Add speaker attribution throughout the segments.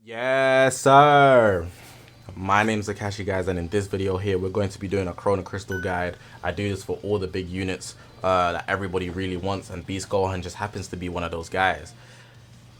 Speaker 1: Yes, sir. My name's Zakashi, guys, and in this video here, we're going to be doing a Chrono Crystal guide. I do this for all the big units that everybody really wants, and Beast Gohan just happens to be one of those guys.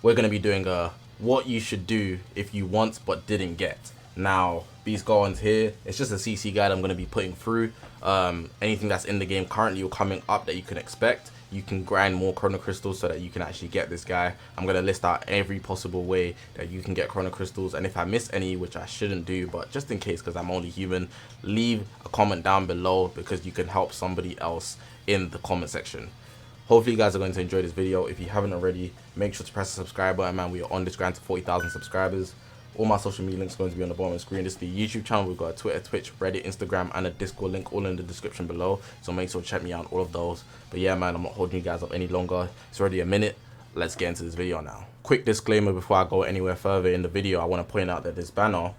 Speaker 1: We're going to be doing a what you should do if you want but didn't get. Now, Beast Gohan's here. It's just a CC guide I'm going to be putting through. Anything that's in the game currently or coming up that you can expect. You can grind more Chrono Crystals so that you can actually get this guy. I'm going to list out every possible way that you can get Chrono Crystals, and if I miss any, which I shouldn't do, but just in case because I'm only human, leave a comment down below because you can help somebody else in the comment section. Hopefully you guys are going to enjoy this video. If you haven't already, make sure to press the subscribe button, man. We are on this grind to 40,000 subscribers. All my social media links are going to be on the bottom of the screen. This is the YouTube channel. We've got a Twitter, Twitch, Reddit, Instagram, and a Discord link all in the description below. So make sure to check me out on all of those. But yeah, man, I'm not holding you guys up any longer. It's already a minute. Let's get into this video now. Quick disclaimer before I go anywhere further in the video. I want to point out that this banner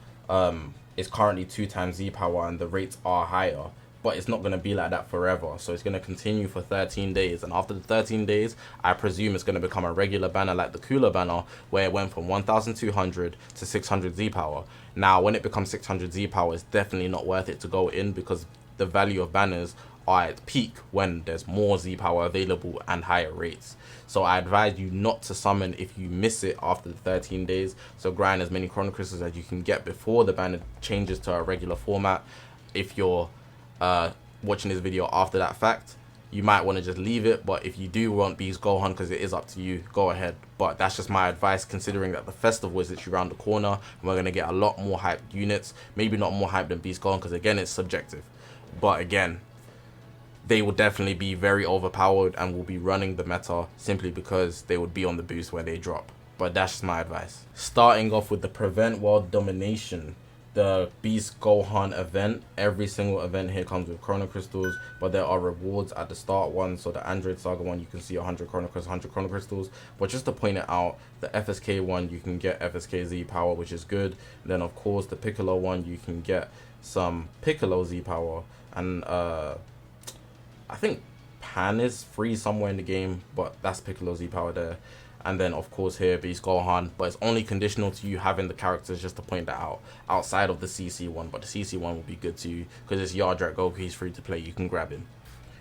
Speaker 1: is currently 2 times Z power and the rates are higher. But it's not going to be like that forever, so it's going to continue for 13 days, and after the 13 days I presume it's going to become a regular banner like the cooler banner, where it went from 1200 to 600 Z power. Now when it becomes 600 Z power, it's definitely not worth it to go in because the value of banners are at peak when there's more Z power available and higher rates. So I advise you not to summon if you miss it after the 13 days, so grind as many Chrono Crystals as you can get before the banner changes to a regular format. If you're watching this video after that fact, you might want to just leave it, but if you do want Beast Gohan, because it is up to you, go ahead. But that's just my advice, considering that the festival is literally around the corner and we're going to get a lot more hyped units. Maybe not more hyped than Beast Gohan, because again, it's subjective, but again, they will definitely be very overpowered and will be running the meta simply because they would be on the boost where they drop. But that's just my advice. Starting off with the Prevent World Domination, the Beast Gohan event. Every single event here comes with Chrono Crystals, but there are rewards at the start one. So the Android Saga one, you can see 100 Chrono Crystals, 100 Chrono Crystals. But just to point it out, the FSK one, you can get FSK Z power, which is good. And then of course the Piccolo one, you can get some Piccolo Z power. And I think Pan is free somewhere in the game, but that's Piccolo Z power there. And then of course here Beast Gohan, but it's only conditional to you having the characters, just to point that out, outside of the CC one. But the CC one will be good to you because it's Yardrat Goku, he's free to play, you can grab him.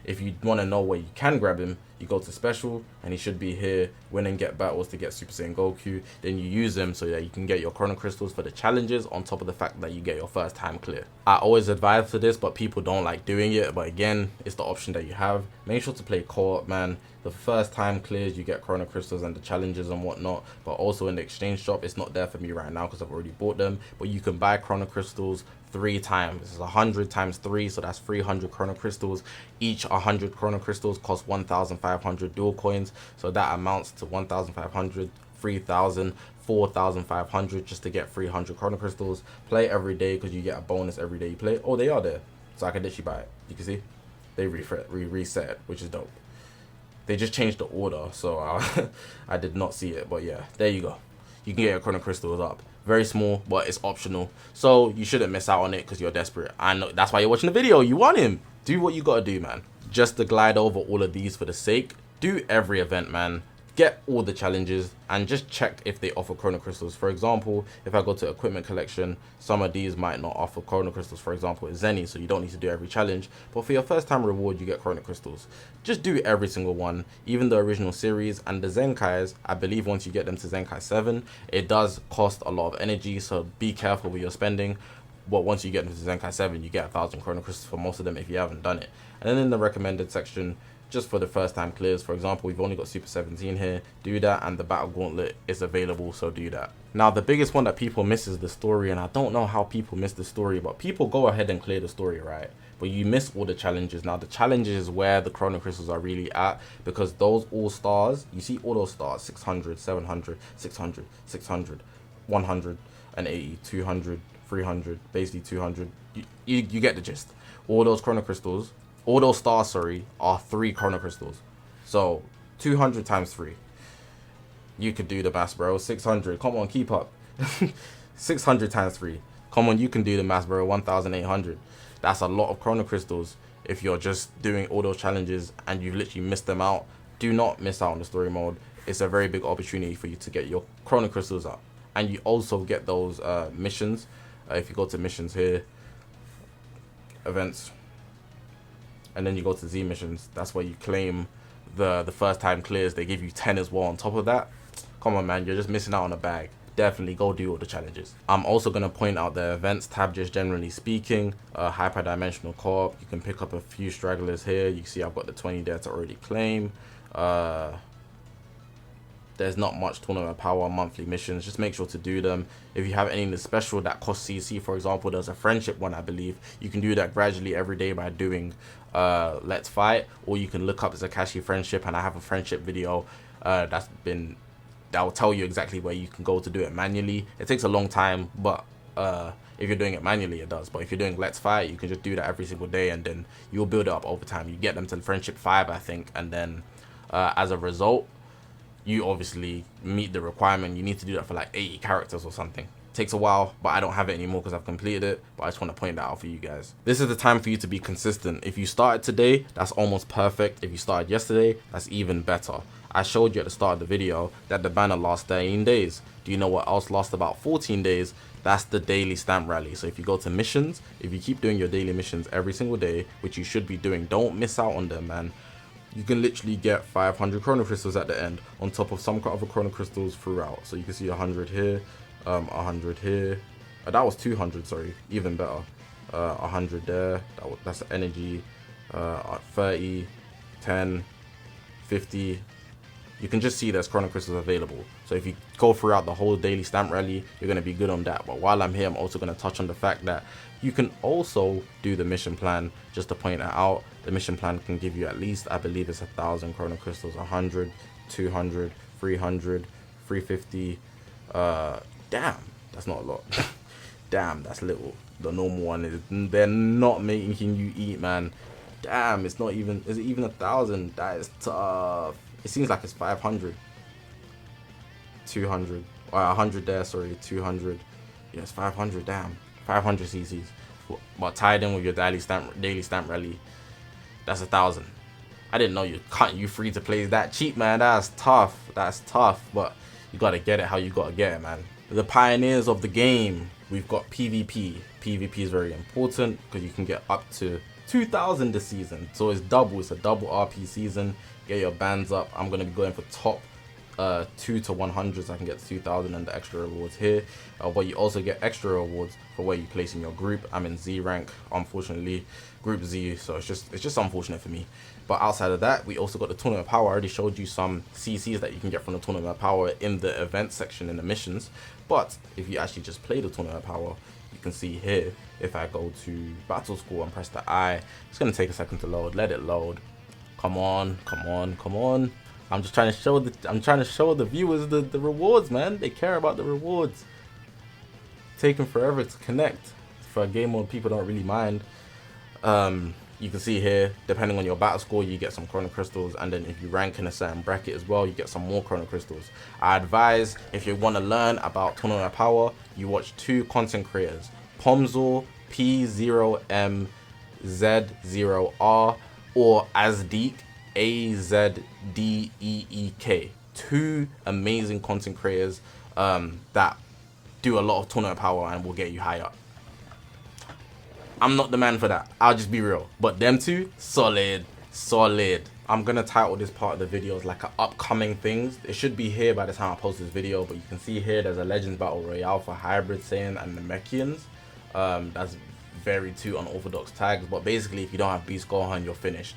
Speaker 1: If you want to know where you can grab him, you go to special and he should be here, win and get battles to get Super Saiyan Goku. Then you use them so that you can get your Chrono Crystals for the challenges, on top of the fact that you get your first time clear. I always advise for this, but people don't like doing it. But again, it's the option that you have. Make sure to play co-op, man. The first time clears, you get Chrono Crystals and the challenges and whatnot. But also in the exchange shop, it's not there for me right now because I've already bought them. But you can buy Chrono Crystals 3 times. This is 100 times 3, so that's 300 Chrono Crystals. Each 100 Chrono Crystals cost 1,500 dual coins, so that amounts to 1,500, 3,000, 4,500 just to get 300 Chrono Crystals. Play every day because you get a bonus every day you play. Oh, they are there, so I can literally buy it. You can see they reset it, which is dope. They just changed the order, so I did not see it, but yeah, there you go. You can get your Chrono Crystals up. Very small, but it's optional, so you shouldn't miss out on it because you're desperate. I know that's why you're watching the video. You want him. Do what you gotta do, man. Just to glide over all of these for the sake, do every event, man. Get all the challenges and just check if they offer Chrono Crystals. For example, if I go to equipment collection, some of these might not offer Chrono Crystals. For example, it's Zenny, so you don't need to do every challenge. But for your first time reward, you get Chrono Crystals. Just do every single one, even the original series. And the Zenkais, I believe once you get them to Zenkai 7, it does cost a lot of energy, so be careful with your spending. But once you get them to Zenkai 7, you get 1,000 Chrono Crystals for most of them if you haven't done it. And then in the recommended section, just for the first time clears, for example, we've only got Super 17 here, do that, and the Battle Gauntlet is available, so do that. Now the biggest one that people miss is the story, and I don't know how people miss the story, but people go ahead and clear the story, right? But you miss all the challenges. Now the challenges is where the Chrono Crystals are really at, because those all stars, you see all those stars, 600, 700, 600, 600, 180, 200, 300, basically 200, you get the gist. All those Chrono Crystals, all those stars, sorry, are 3 Chrono Crystals. So 200 times 3. You could do the math, bro. 600. Come on, keep up. 600 times 3. Come on, you can do the math, bro. 1,800. That's a lot of Chrono Crystals. If you're just doing all those challenges and you've literally missed them out, do not miss out on the story mode. It's a very big opportunity for you to get your Chrono Crystals up. and you also get those missions. If you go to missions here, events, and then you go to Z missions, that's where you claim the first time clears. They give you 10 as well on top of that. Come on, man, you're just missing out on a bag. Definitely go do all the challenges. I'm also going to point out the events tab, just generally speaking. Hyperdimensional co-op, you can pick up a few stragglers here. You can see I've got the 20 there to already claim. There's not much tournament power monthly missions. Just make sure to do them. If you have any in the special that cost CC, for example, there's a friendship one, I believe. You can do that gradually every day by doing Let's Fight, or you can look up Zakashi friendship, and I have a friendship video that will tell you exactly where you can go to do it manually. It takes a long time, but if you're doing it manually, it does. But if you're doing Let's Fight, you can just do that every single day, and then you'll build it up over time. You get them to friendship 5, I think, and then as a result, you obviously meet the requirement. You need to do that for like 80 characters or something. Takes a while, but I don't have it anymore because I've completed it, but I just want to point that out for you guys. This is the time for you to be consistent. If you started today, that's almost perfect. If you started yesterday, that's even better. I showed you at the start of the video that the banner lasts 13 days. Do you know what else lasts about 14 days? That's the daily stamp rally. So if you go to missions, if you keep doing your daily missions every single day, which you should be doing, don't miss out on them, man. You can literally get 500 chrono crystals at the end, on top of some other chrono crystals throughout. So you can see 100 here, 100 here. That was 200, sorry, even better. 100 there, that's the energy. 30, 10, 50. You can just see there's chrono crystals available. So if you go throughout the whole daily stamp rally, you're going to be good on that. But while I'm here, I'm also going to touch on the fact that you can also do the mission plan. Just to point that out, the mission plan can give you at least, I believe it's 1,000 chrono crystals, 100, 200, 300, 350. Damn, that's not a lot. Damn, that's little. The normal one is, they're not making you eat, man. Damn, it's not even, is it even 1,000? That is tough. It seems like it's 500. 200. 100 there, sorry, 200. Yes, 500, damn. 500 CCs. But tied in with your daily stamp rally, that's 1,000. I didn't know you free to play that cheap, man. That's tough. That's tough. But you gotta get it how you gotta get it, man. The pioneers of the game, we've got PvP. PvP is very important because you can get up to 2,000 this season. So it's double. It's a double RP season. Get your bands up. I'm gonna be going for top 2 to 100s. I can get 2,000 and the extra rewards here. But you also get extra rewards for where you place in your group. I'm in Z rank, unfortunately, group Z. So it's just unfortunate for me. But outside of that, we also got the tournament power. I already showed you some CCs that you can get from the tournament power in the event section in the missions. But if you actually just play the tournament power, you can see here, if I go to battle school and press the I, it's gonna take a second to load. Let it load. Come on, come on, come on. I'm just trying to show the viewers the rewards, man. They care about the rewards. Taking forever to connect. For a game mode, people don't really mind. You can see here, depending on your battle score, you get some chrono crystals, and then if you rank in a certain bracket as well, you get some more chrono crystals. I advise, if you want to learn about tournament power, you watch 2 content creators, Pomzor P0M Z0R, or Azdeek AZDEEK. 2 amazing content creators that do a lot of tournament power and will get you high up. I'm not the man for that, I'll just be real. But them 2, solid. I'm gonna title this part of the video as like an upcoming things. It should be here by the time I post this video, but you can see here there's a Legends Battle Royale for Hybrid Saiyan and the Namekians. That's very 2 unorthodox tags, but basically if you don't have Beast Gohan, you're finished.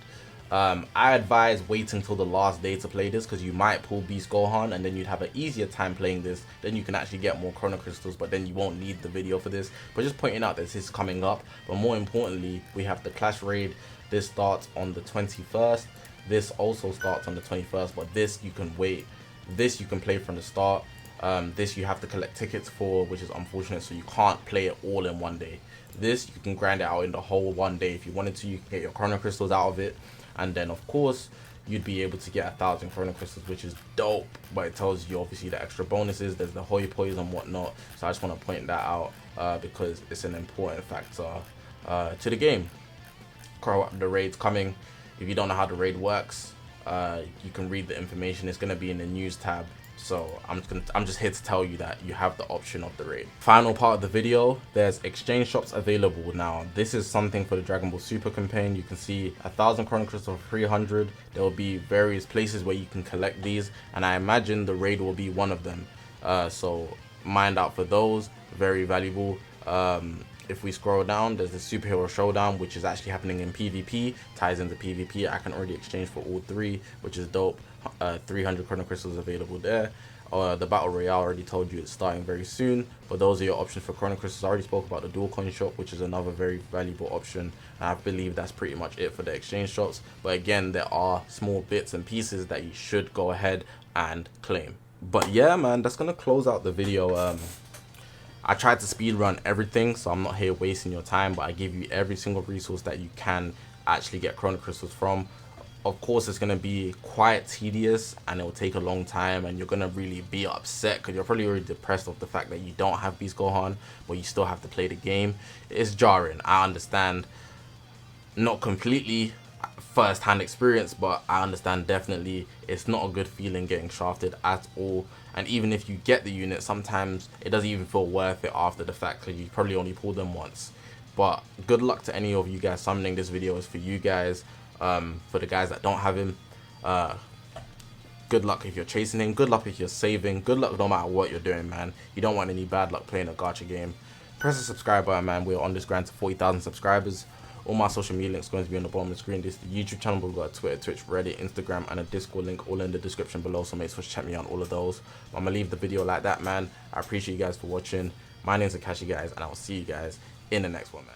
Speaker 1: I advise waiting till the last day to play this, because you might pull Beast Gohan and then you'd have an easier time playing this. Then you can actually get more chrono crystals, but then you won't need the video for this. But just pointing out that this is coming up. But more importantly, we have the Clash Raid. This starts on the 21st. This also starts on the 21st, but this you can wait. This you can play from the start. This you have to collect tickets for, which is unfortunate, so you can't play it all in one day. This you can grind it out in the whole one day. If you wanted to, you can get your chrono crystals out of it. And then of course you'd be able to get 1,000 chrono crystals, which is dope. But it tells you obviously the extra bonuses. There's the hoi pois and whatnot. So I just want to point that out because it's an important factor to the game. The raid's coming. If you don't know how the raid works, you can read the information. It's going to be in the news tab. So I'm just here to tell you that you have the option of the raid. Final part of the video, there's exchange shops available now. This is something for the Dragon Ball Super campaign. You can see 1,000 Chrono Crystal for 300. There will be various places where you can collect these, and I imagine the raid will be one of them. So mind out for those, very valuable. If we scroll down, there's the Superhero Showdown, which is actually happening in PvP, ties into PvP. I can already exchange for all 3, which is dope. 300 Chrono Crystals available there. The Battle Royale, already told you it's starting very soon, but those are your options for Chrono Crystals. I already spoke about the Dual Coin Shop, which is another very valuable option. And I believe that's pretty much it for the exchange shops. But again, there are small bits and pieces that you should go ahead and claim. But yeah, man, that's gonna close out the video. I tried to speed run everything, so I'm not here wasting your time, but I give you every single resource that you can actually get Chrono Crystals from. Of course, it's going to be quite tedious and it will take a long time, and you're going to really be upset because you're probably already depressed of the fact that you don't have Beast Gohan, but you still have to play the game. It's jarring, I understand. Not completely first-hand experience, but I understand definitely it's not a good feeling getting shafted at all. And even if you get the unit, sometimes it doesn't even feel worth it after the fact because you probably only pull them once. But good luck to any of you guys summoning. This video is for you guys. For the guys that don't have him, good luck if you're chasing him, good luck if you're saving, good luck no matter what you're doing, man. You don't want any bad luck playing a gacha game. Press the subscribe button, man. We're on this grind to 40,000 subscribers. All my social media links are going to be on the bottom of the screen. This is the YouTube channel, we've got a Twitter, Twitch, Reddit, Instagram, and a Discord link all in the description below, so make sure to check me on all of those. I'm going to leave the video like that, man. I appreciate you guys for watching. My name's Zakashi, guys, and I will see you guys in the next one, man.